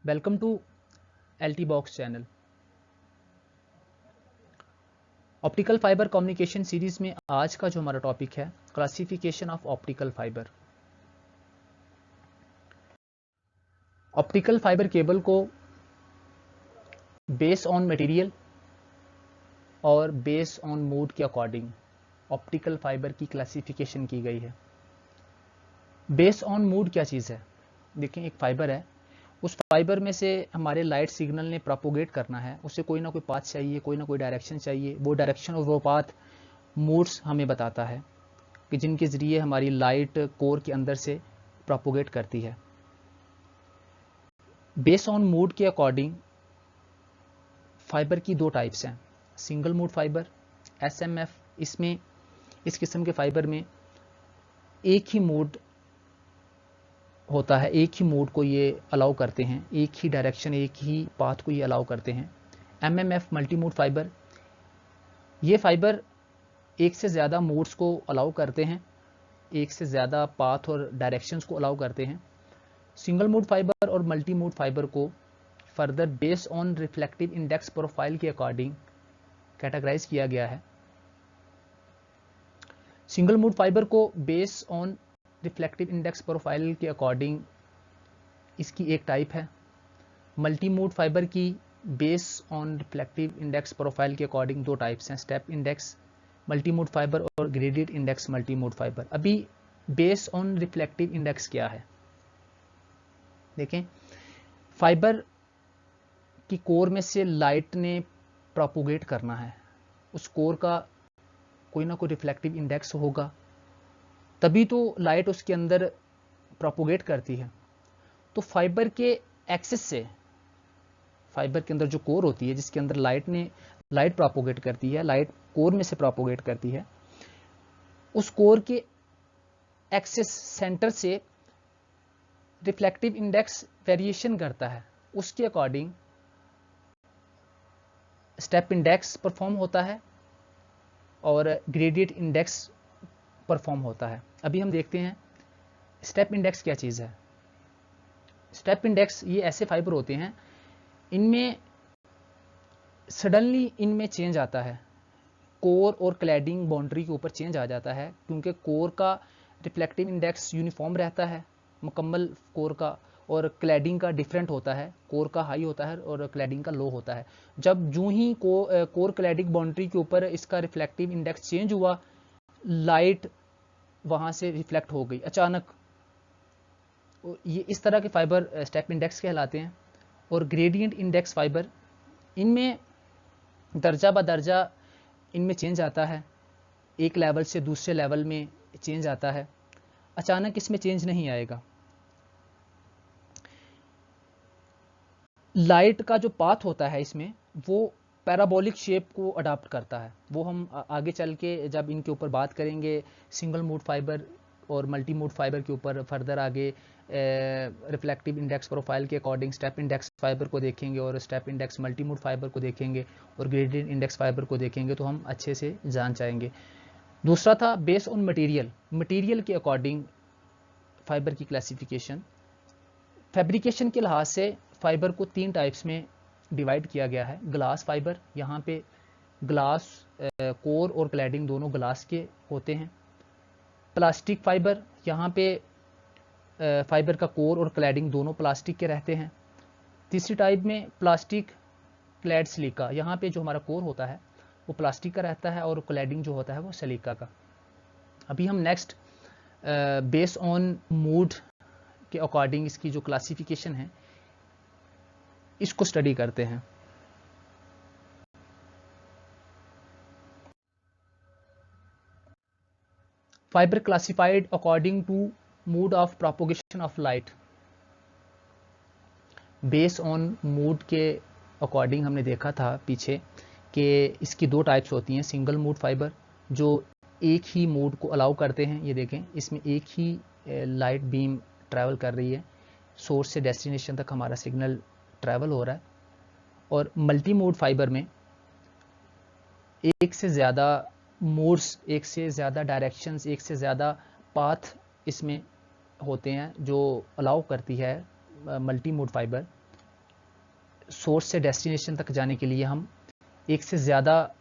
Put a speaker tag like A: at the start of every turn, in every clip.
A: Welcome to LT box channel. Optical fibre communication series में आज का जो हमारा टॉपिक है classification of optical fibre. Optical fibre cable को बेस ऑन मटेरियल और बेस ऑन मोड के अकॉर्डिंग ऑप्टिकल फाइबर की क्लासिफिकेशन की गई है। बेस ऑन मोड क्या चीज़ है? देखें, एक फाइबर है, उस फाइबर में से हमारे लाइट सिग्नल ने प्रोपोगेट करना है, उसे कोई ना कोई पाथ चाहिए, कोई ना कोई डायरेक्शन चाहिए। वो डायरेक्शन और वो पाथ मोड्स हमें बताता है कि जिनके ज़रिए हमारी लाइट कोर के अंदर से प्रोपोगेट करती है। बेस ऑन मोड के अकॉर्डिंग फाइबर की दो टाइप्स हैं, सिंगल मोड फाइबर SMF। इसमें इस किस्म के फाइबर में एक ही मोड होता है, एक ही मोड को ये अलाउ करते हैं, एक ही डायरेक्शन, एक ही पाथ को ये अलाउ करते हैं। MMF मल्टी मोड फाइबर, ये फाइबर एक से ज़्यादा मोड्स को अलाउ करते हैं, एक से ज़्यादा पाथ और डायरेक्शंस को अलाउ करते हैं। सिंगल मोड फाइबर और मल्टी मोड फाइबर को further based on reflective index profile के अकॉर्डिंग कैटेगराइज किया गया है। सिंगल मोड फाइबर को based on reflective index profile के अकॉर्डिंग इसकी एक टाइप है। मल्टी मोड फाइबर की based on reflective index profile के अकॉर्डिंग दो टाइप्स हैं, step index multi mode fibre और graded index multi mode fibre. अभी बेस्ड ऑन रिफ्लेक्टिव इंडेक्स क्या है? देखें, फाइबर की कोर में से लाइट ने प्रोपोगेट करना है, उस कोर का कोई ना कोई रिफ्लेक्टिव इंडेक्स होगा, तभी तो लाइट उसके अंदर प्रोपोगेट करती है। तो फाइबर के एक्सिस से, फाइबर के अंदर जो कोर होती है जिसके अंदर लाइट प्रोपोगेट करती है, लाइट कोर में से प्रोपोगेट करती है, उस कोर के एक्सिस सेंटर से रिफ्लेक्टिव इंडेक्स वेरिएशन करता है। उसके अकॉर्डिंग स्टेप इंडेक्स परफॉर्म होता है और ग्रेडिएंट इंडेक्स परफॉर्म होता है। अभी हम देखते हैं स्टेप इंडेक्स क्या चीज़ है। स्टेप इंडेक्स ये ऐसे फाइबर होते हैं, इनमें सडनली इनमें चेंज आता है, कोर और क्लैडिंग बाउंड्री के ऊपर चेंज आ जाता है, क्योंकि कोर का रिफ्लेक्टिव इंडेक्स यूनिफॉर्म रहता है, मुकम्मल कोर का, और क्लैडिंग का डिफरेंट होता है, कोर का हाई होता है और क्लैडिंग का लो होता है। जब जूं ही कोर क्लैडिंग बाउंड्री के ऊपर इसका रिफ्लेक्टिव इंडेक्स चेंज हुआ, लाइट वहां से रिफ्लेक्ट हो गई अचानक, ये इस तरह के फाइबर स्टेप इंडेक्स कहलाते हैं। और ग्रेडियंट इंडेक्स फाइबर, इनमें दर्जा ब दर्जा इनमें चेंज आता है, एक लेवल से दूसरे लेवल में चेंज आता है, अचानक इसमें चेंज नहीं आएगा। लाइट का जो पाथ होता है इसमें वो पैराबोलिक शेप को अडॉप्ट करता है। वो हम आगे चल के जब इनके ऊपर बात करेंगे, सिंगल मोड फाइबर और मल्टी मोड फाइबर के ऊपर फर्दर आगे रिफ्लेक्टिव इंडेक्स प्रोफाइल के अकॉर्डिंग स्टेप इंडेक्स फाइबर को देखेंगे और step index multi mode fibre को देखेंगे और ग्रेडिएंट इंडेक्स फाइबर को देखेंगे, तो हम अच्छे से जान जाएंगे। दूसरा था बेस ऑन मटेरियल, मटेरियल के अकॉर्डिंग फाइबर की क्लासिफिकेशन। फैब्रिकेशन के लिहाज से फाइबर को तीन टाइप्स में डिवाइड किया गया है। ग्लास फाइबर, यहाँ पे ग्लास कोर और क्लैडिंग दोनों ग्लास के होते हैं। प्लास्टिक फाइबर, यहाँ पे फाइबर का कोर और क्लैडिंग दोनों प्लास्टिक के रहते हैं। तीसरी टाइप में प्लास्टिक क्लैड सिलिका, यहाँ पे जो हमारा कोर होता है वो प्लास्टिक का रहता है और क्लैडिंग जो होता है वो सिलिका का। अभी हम नेक्स्ट बेस ऑन मूड के अकॉर्डिंग इसकी जो क्लासिफिकेशन है इसको स्टडी करते हैं। Fibre classified according to mode of propagation of light. Base on mode के अकॉर्डिंग हमने देखा था पीछे कि इसकी दो टाइप्स होती हैं, सिंगल मूड फाइबर जो एक ही मूड को अलाउ करते हैं, ये देखें इसमें एक ही लाइट बीम ट्रैवल कर रही है, सोर्स से डेस्टिनेशन तक हमारा सिग्नल ट्रैवल हो रहा है। और मल्टी मोड फाइबर में एक से ज़्यादा मोड्स, एक से ज़्यादा डायरेक्शंस, एक से ज़्यादा पाथ इसमें होते हैं जो अलाउ करती है मल्टी मोड फाइबर। सोर्स से डेस्टिनेशन तक जाने के लिए हम एक से ज़्यादा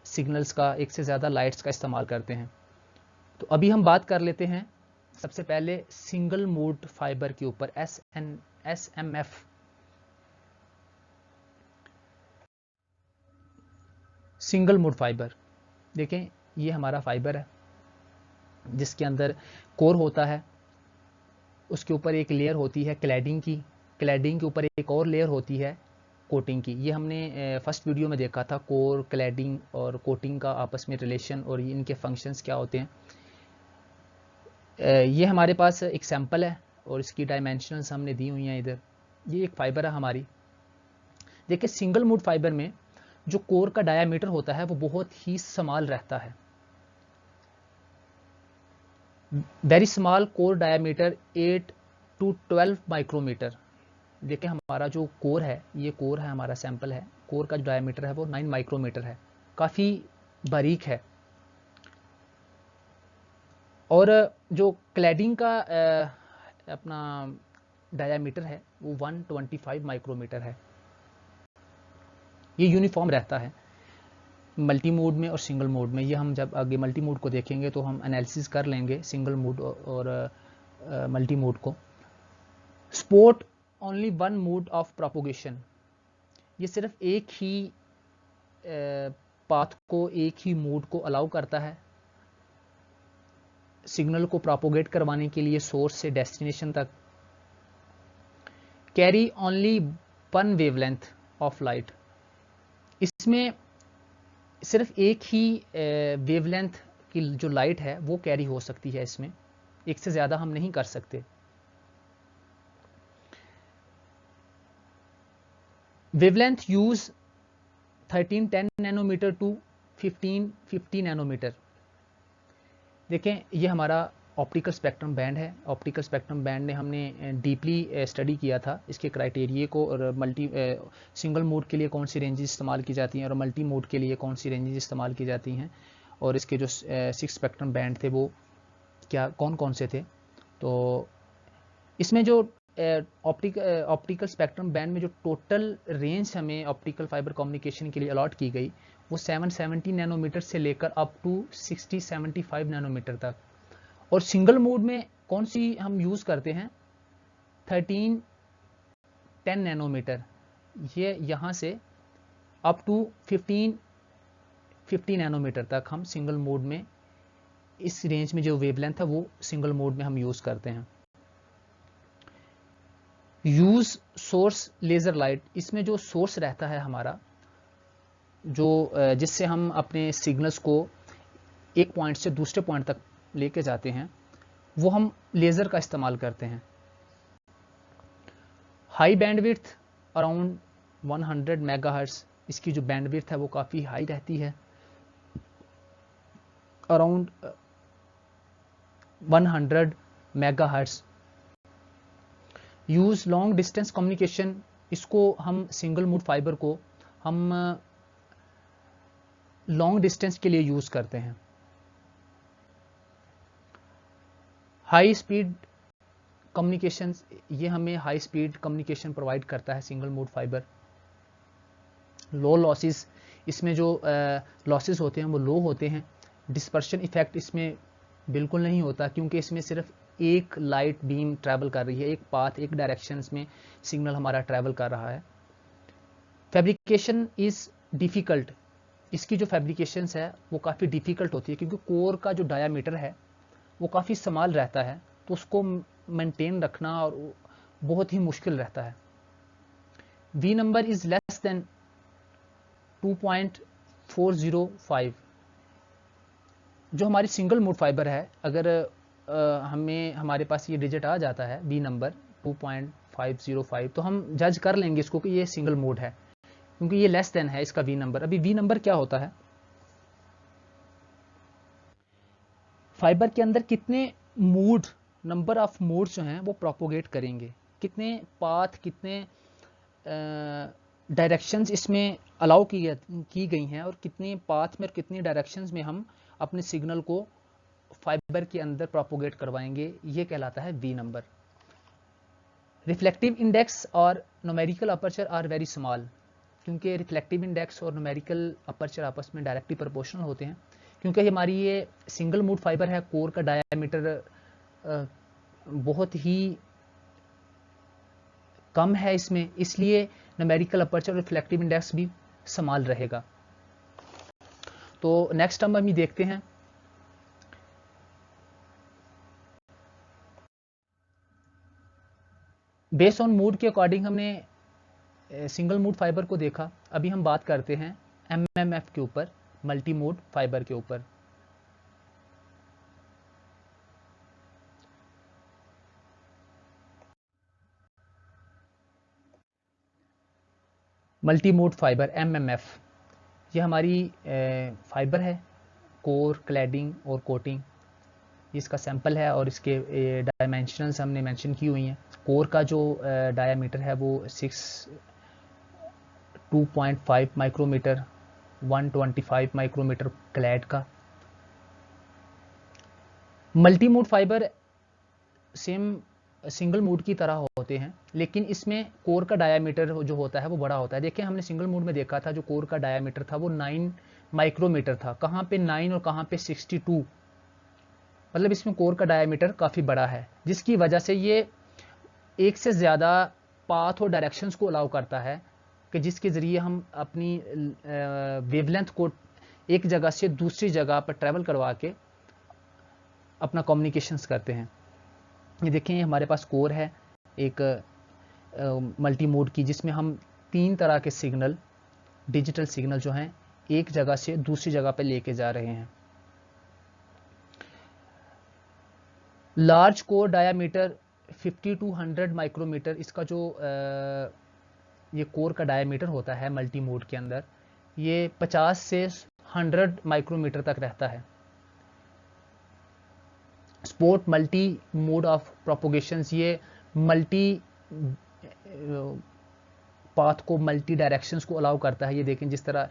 A: सिग्नल्स का, एक से ज़्यादा लाइट्स का इस्तेमाल करते हैं। तो अभी हम बात कर लेते हैं सबसे पहले सिंगल मोड फाइबर के ऊपर, SMF। सिंगल मोड फाइबर, देखें ये हमारा फाइबर है जिसके अंदर कोर होता है, उसके ऊपर एक लेयर होती है क्लैडिंग की, क्लैडिंग के ऊपर एक और लेयर होती है कोटिंग की। ये हमने फर्स्ट वीडियो में देखा था, कोर, क्लैडिंग और कोटिंग का आपस में रिलेशन और इनके फंक्शंस क्या होते हैं। ये हमारे पास एक सैंपल है और इसकी डायमेंशनल्स हमने दी हुई हैं इधर। ये एक फाइबर है हमारी। देखिए सिंगल मोड फाइबर में जो कोर का डायामीटर होता है वो बहुत ही स्मॉल रहता है, very small core diameter 8 to 12 micrometre. देखिए हमारा जो कोर है, ये कोर है हमारा सैंपल है, कोर का जो डायमीटर है वो 9 माइक्रोमीटर है, काफ़ी बारीक है। और जो क्लैडिंग का अपना डायामीटर है वो 125 माइक्रोमीटर है। ये यूनिफॉर्म रहता है मल्टी मोड में और सिंगल मोड में। ये हम जब आगे मल्टी मोड को देखेंगे तो हम एनालिसिस कर लेंगे सिंगल मोड और मल्टी मोड को। Support only one mod of propagation, ये सिर्फ एक ही पाथ को, एक ही मोड को अलाउ करता है सिग्नल को प्रोपोगेट करवाने के लिए सोर्स से डेस्टिनेशन तक। Carry only one wavelength of light, इसमें सिर्फ एक ही वेवलेंथ की जो लाइट है वो कैरी हो सकती है, इसमें एक से ज़्यादा हम नहीं कर सकते। Wavelength use 1310 nanometre to 1550 nanometre. देखें ये हमारा ऑप्टिकल स्पेक्ट्रम बैंड है। ऑप्टिकल स्पेक्ट्रम बैंड ने हमने डीपली स्टडी किया था इसके क्राइटेरिया को, और सिंगल मोड के लिए कौन सी रेंजेस इस्तेमाल की जाती हैं और मल्टी मोड के लिए कौन सी रेंजेस इस्तेमाल की जाती हैं, और इसके जो 6 स्पेक्ट्रम बैंड थे वो क्या कौन कौन से थे। तो इसमें जो ऑप्टिकल स्पेक्ट्रम बैंड में जो टोटल रेंज हमें ऑप्टिकल फाइबर कम्युनिकेशन के लिए अलॉट की गई वो 770 नैनोमीटर से लेकर अप टू 60-75 नैनोमीटर तक। और सिंगल मोड में कौन सी हम यूज़ करते हैं, 1310 नैनोमीटर, ये यहाँ से अप टू 1550 नैनोमीटर तक हम सिंगल मोड में, इस रेंज में जो वेवलेंथ है वो सिंगल मोड में हम यूज़ करते हैं। यूज़ सोर्स लेज़र लाइट, इसमें जो सोर्स रहता है हमारा, जो जिससे हम अपने सिग्नल्स को एक पॉइंट से दूसरे पॉइंट तक लेके जाते हैं, वो हम लेज़र का इस्तेमाल करते हैं। हाई बैंडविड्थ अराउंड 100 मेगाहर्ट्ज, इसकी जो बैंडविड्थ है वो काफ़ी हाई रहती है, around 100 megahertz. Use long distance communication, इसको हम सिंगल मोड फाइबर को हम लॉन्ग डिस्टेंस के लिए यूज़ करते हैं। हाई स्पीड कम्युनिकेशन, ये हमें हाई स्पीड कम्युनिकेशन प्रोवाइड करता है सिंगल मोड फाइबर। लो लॉसेस, इसमें जो लॉसेस होते हैं वो लो होते हैं। डिस्पर्शन इफेक्ट इसमें बिल्कुल नहीं होता क्योंकि इसमें सिर्फ एक लाइट बीम ट्रैवल कर रही है, एक पाथ, एक डायरेक्शंस में सिग्नल हमारा ट्रैवल कर रहा है। फैब्रिकेशन इज़ डिफ़िकल्ट, इसकी जो फैब्रिकेशंस है वो काफ़ी डिफ़िकल्ट होती है क्योंकि कोर का जो डायामीटर है वो काफ़ी स्मॉल रहता है, तो उसको मेंटेन रखना और बहुत ही मुश्किल रहता है। V number is less than 2.405। जो हमारी सिंगल मोड फाइबर है, अगर हमें हमारे पास ये डिजिट आ जाता है वी नंबर 2.505, तो हम जज कर लेंगे इसको कि ये सिंगल मोड है क्योंकि ये लेस देन है इसका वी नंबर। अभी वी नंबर क्या होता है, फाइबर के अंदर कितने मोड, नंबर ऑफ मोड्स जो हैं वो प्रोपोगेट करेंगे, कितने पाथ, कितने डायरेक्शंस इसमें अलाउ की गई हैं और कितने पाथ में और कितनी डायरेक्शंस में हम अपने सिग्नल को फाइबर के अंदर प्रोपोगेट करवाएंगे, ये कहलाता है वी नंबर। रिफ्लेक्टिव इंडेक्स और numerical aperture are very small, क्योंकि रिफ्लेक्टिव इंडेक्स और न्यूमेरिकल अपर्चर आपस में डायरेक्टली प्रोपोर्शनल होते हैं। क्योंकि हमारी ये सिंगल मोड फाइबर है, कोर का डायामीटर बहुत ही कम है इसमें, इसलिए न्यूमेरिकल अपर्चर और रिफ्लेक्टिव इंडेक्स भी स्मॉल रहेगा। तो नेक्स्ट हम अभी देखते हैं बेस्ड ऑन मूड के अकॉर्डिंग हमने सिंगल मूड फाइबर को देखा। अभी हम बात करते हैं MMF के ऊपर, मल्टी मोड फाइबर के ऊपर। मल्टी मोड फाइबर MMF, ये हमारी फाइबर है, कोर, क्लैडिंग और कोटिंग, इसका सैंपल है और इसके डायमेंशनल्स हमने मेंशन की हुई हैं। कोर का जो डायामीटर है वो 2.5 माइक्रोमीटर, 125 माइक्रोमीटर क्लैड का। Multi mode fibre same single mode की तरह होते हैं, लेकिन इसमें कोर का डायामीटर जो होता है वो बड़ा होता है। देखिए हमने सिंगल मोड में देखा था, जो कोर का डायामीटर था वो 9 माइक्रोमीटर था। कहाँ पे 9 और कहाँ पे 62, मतलब इसमें कोर का डायामीटर काफ़ी बड़ा है, जिसकी वजह से ये एक से ज़्यादा पाथ और डायरेक्शंस को अलाउ करता है, कि जिसके ज़रिए हम अपनी वेवलेंथ को एक जगह से दूसरी जगह पर ट्रैवल करवा के अपना कम्युनिकेशंस करते हैं। ये देखें हमारे पास कोर है एक मल्टी मोड की, जिसमें हम 3 तरह के सिग्नल, डिजिटल सिग्नल जो हैं, एक जगह से दूसरी जगह पर लेके जा रहे हैं। Large core diameter 50 to 100 micrometre, इसका जो ये कोर का डायामीटर होता है मल्टी मोड के अंदर, ये 50 से 100 माइक्रोमीटर तक रहता है। स्पोर्ट मल्टी मोड ऑफ प्रोपोगेशंस, ये मल्टी पाथ को, मल्टी डायरेक्शंस को अलाउ करता है। ये देखें जिस तरह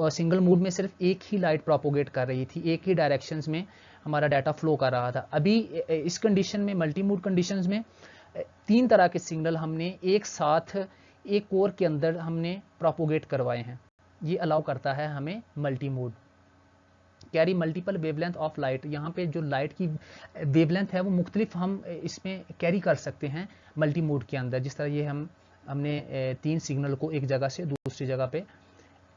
A: सिंगल मोड में सिर्फ एक ही लाइट प्रोपोगेट कर रही थी, एक ही डायरेक्शंस में हमारा डाटा फ्लो कर रहा था। अभी इस कंडीशन में, मल्टी मोड कंडीशंस में, 3 तरह के सिग्नल हमने एक साथ एक कोर के अंदर हमने प्रोपोगेट करवाए हैं। ये अलाउ करता है हमें multi mode. Carry multiple wavelength of light, यहाँ पे जो लाइट की वेवलेंथ है वो मुख्तलिफ हम इसमें कैरी कर सकते हैं मल्टी मोड के अंदर। जिस तरह ये हमने 3 सिग्नल को एक जगह से दूसरी जगह पे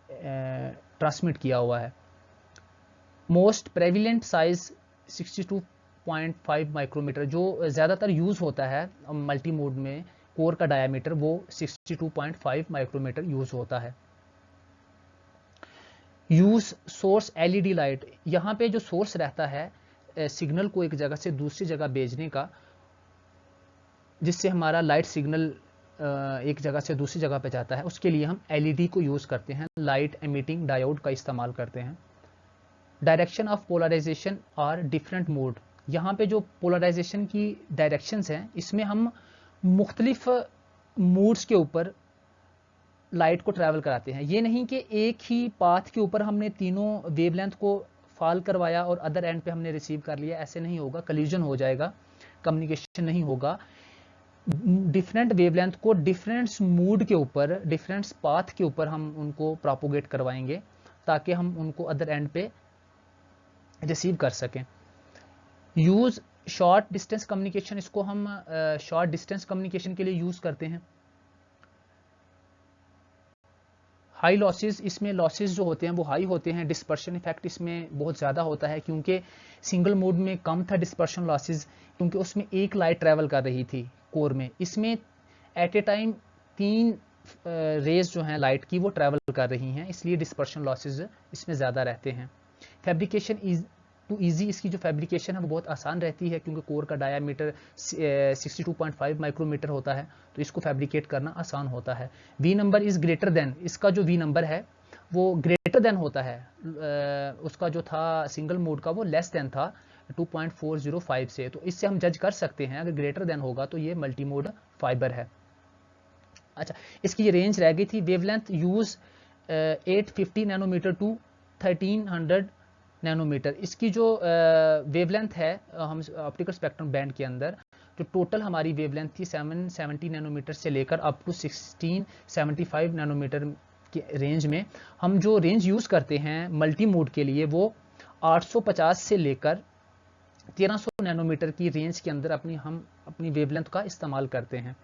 A: ट्रांसमिट किया हुआ है। मोस्ट प्रेविलेंट साइज 62.5 माइक्रोमीटर, जो ज़्यादातर यूज़ होता है मल्टी मोड में, कोर का डायामीटर वो 62.5 माइक्रोमीटर यूज़ होता है। यूज़ सोर्स LED लाइट, यहाँ पे जो सोर्स रहता है सिग्नल को एक जगह से दूसरी जगह भेजने का, जिससे हमारा लाइट सिग्नल एक जगह से दूसरी जगह पे जाता है, उसके लिए हम LED को यूज़ करते हैं, लाइट एमिटिंग डायोड का इस्तेमाल करते हैं। डायरेक्शन ऑफ पोलराइजेशन और डिफरेंट मोड, यहाँ पे जो पोलराइजेशन की डायरेक्शंस हैं, इसमें हम मुख्तलिफ मोड्स के ऊपर लाइट को ट्रैवल कराते हैं। ये नहीं कि एक ही पाथ के ऊपर हमने तीनों वेवलेंथ को फॉल करवाया और अदर एंड पे हमने रिसीव कर लिया, ऐसे नहीं होगा, कल्यूजन हो जाएगा, कम्युनिकेशन नहीं होगा। डिफरेंट वेवलेंथ को डिफरेंट मूड के ऊपर, डिफरेंट पाथ के ऊपर हम उनको प्रोपोगेट करवाएंगे, ताकि हम उनको अदर एंड पे रिसीव कर सकें। यूज़ शॉर्ट डिस्टेंस कम्युनिकेशन, इसको हम शॉर्ट डिस्टेंस कम्युनिकेशन के लिए यूज़ करते हैं। हाई लॉसेस, इसमें लॉसेस जो होते हैं वो हाई होते हैं। डिस्पर्शन इफेक्ट इसमें बहुत ज़्यादा होता है, क्योंकि सिंगल मोड में कम था डिस्पर्शन लॉसेस, क्योंकि उसमें एक लाइट ट्रैवल कर रही थी कोर में। इसमें एट ए टाइम 3 रेज जो हैं लाइट की वो ट्रैवल कर रही हैं, इसलिए डिस्पर्शन लॉसेस इसमें ज़्यादा रहते हैं। फैब्रिकेशन टू ईजी, इसकी जो फैब्रिकेशन है वो बहुत आसान रहती है, क्योंकि कोर का डायामीटर 62.5 माइक्रोमीटर होता है, तो इसको फैब्रिकेट करना आसान होता है। V number is greater than, इसका जो वी नंबर है वो ग्रेटर देन होता है, उसका जो था सिंगल मोड का वो लेस देन था 2.405 से, तो इससे हम जज कर सकते हैं अगर ग्रेटर देन होगा तो ये मल्टी मोड फाइबर है। अच्छा, इसकी ये रेंज रह गई थी। Wavelength use 850 nanometre to 1300 nanometre, इसकी जो वेवलेंथ है हम ऑप्टिकल स्पेक्ट्रम बैंड के अंदर, जो टोटल हमारी वेवलेंथ थी 770 नैनोमीटर से लेकर अप टू 1675 नैनोमीटर के रेंज में, हम जो रेंज यूज़ करते हैं मल्टी मोड के लिए वो 850 से लेकर 1300 नैनोमीटर की रेंज के अंदर हम अपनी वेवलेंथ का इस्तेमाल करते हैं।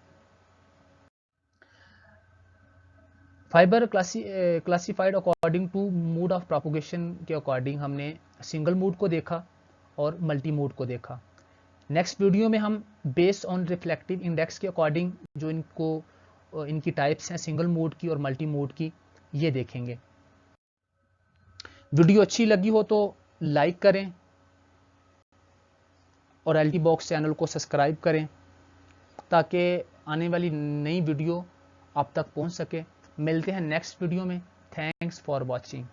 A: Fibre classified according to mode of propagation के अकॉर्डिंग हमने सिंगल मोड को देखा और मल्टी मोड को देखा। नेक्स्ट वीडियो में हम बेस्ड ऑन रिफ्लेक्टिव इंडेक्स के अकॉर्डिंग जो इनकी टाइप्स हैं सिंगल मोड की और मल्टी मोड की, ये देखेंगे। वीडियो अच्छी लगी हो तो लाइक करें और एलटी बॉक्स चैनल को सब्सक्राइब करें ताकि आने वाली नई वीडियो आप तक पहुंच सके। मिलते हैं नेक्स्ट वीडियो में। Thanks for watching.